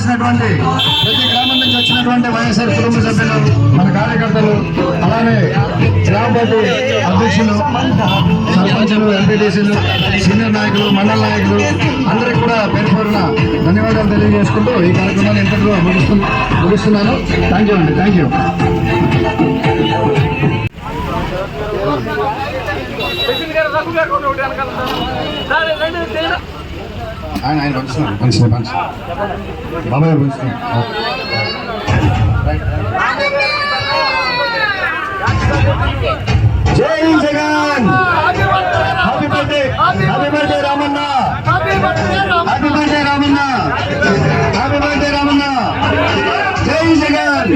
చేసినటువంటి ప్రతి గ్రామం నుంచి వచ్చినటువంటి వైఎస్ఆర్ కుటుంబ సభ్యులు, మన కార్యకర్తలు, అలానే గ్రామ పార్టీ అధ్యక్షులు, సర్పంచులు, ఎంపీటీసీలు, సీనియర్ నాయకులు, మండల నాయకులు అందరికీ కూడా పేరు పేరున ధన్యవాదాలు తెలియజేసుకుంటూ ఈ కార్యక్రమాన్ని ఇంతటిలో ముగిస్తున్నాను. థ్యాంక్ యూ అండి. Thank you. ఆయన పంచుతున్నారు బాబాయ్ గారు పంచుతున్నారు. జై Jagan. Happy birthday, happy birthday Ramanna, happy birthday Ramanna, happy birthday Ramanna. జై జగన్,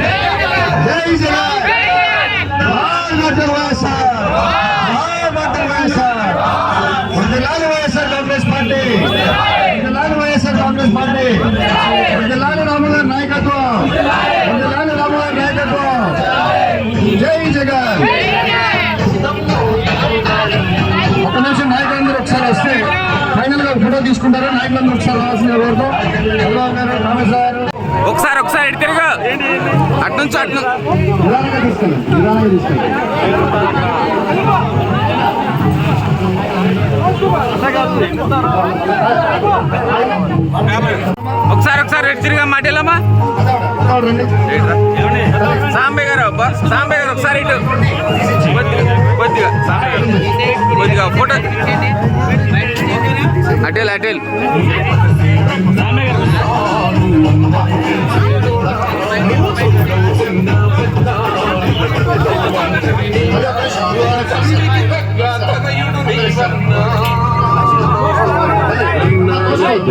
జై జగన్. కాంగ్రెస్ పార్టీ, కాంగ్రెస్ పార్టీ, రామగారి నాయకత్వం, రామగారి నాయకత్వం. జై జగన్. ఒక నిమిషం నాయకులందరూ ఒకసారి వస్తే ఫైనల్ గా ఫోటో తీసుకుంటారు. నాయకులందరూ ఒకసారి రావాల్సిన కోరుతాం. చంద్రబాబు గారు, రమేష్ గారు ఒకసారి తిరిగా అటు నుంచి అటు నిదానంగా తీసుకెళ్ళండి. ఒకసారి తిరిగా మాటేలమ్మా. సాంబయ్య గారు ఒకసారి ఇటు కొద్దిగా ఫోటో అటేల్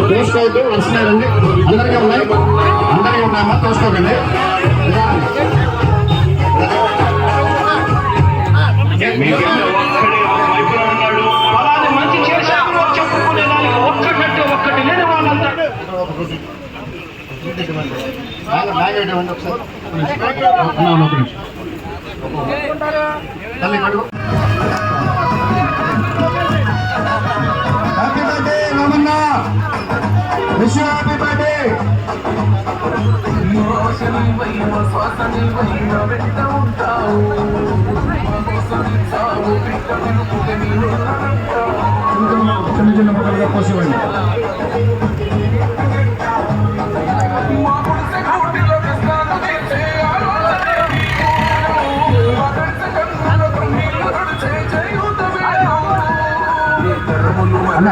తోసుకోవద్దు, వస్తున్నారండి. అందరికీ ఉన్నాయమ్మా, తోసుకోకండి. Happy birthday Ramanna, wish you happy birthday. చిన్న మొక్కలుగా పోసివ్వండి. అన్న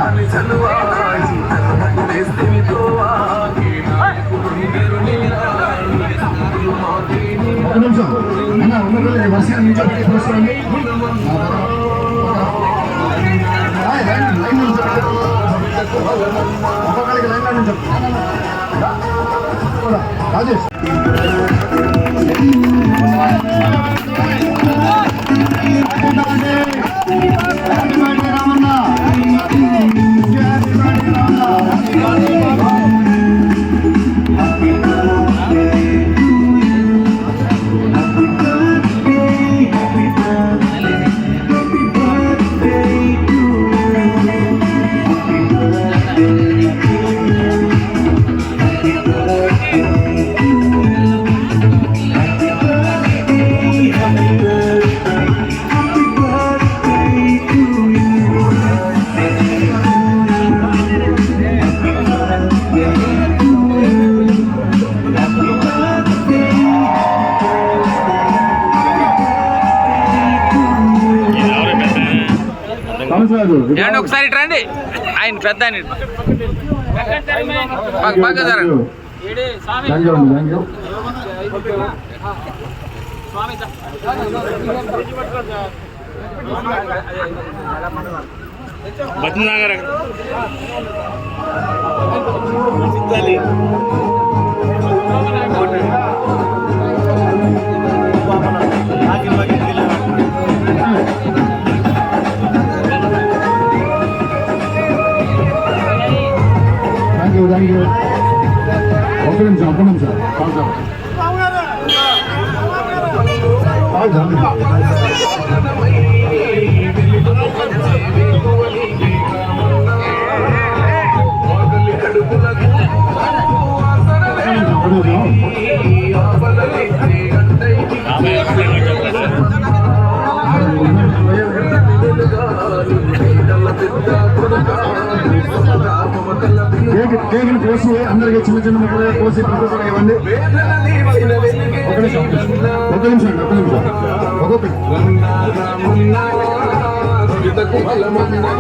ఒక నిమిషం అన్న, ఉన్న వర్షం నుంచి పోసుకోండి. ఒక్కొక్కరికి లైన్ నుంచి రాజేష్. ఒకసారి రండి. ఆయన పెద్ద బాగా జరగండి. ఒక నిమిషం కేకుని కోసి అందరికి చిన్న చిన్న ముక్కలుగా కోసి ప్రతి ఒక్కరికి ఇవ్వండి. ఒక నిమిషం ఒక్కొక్కటి.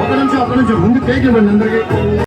ఒక నిమిషం ముందు కేక్ ఇవ్వండి అందరికి.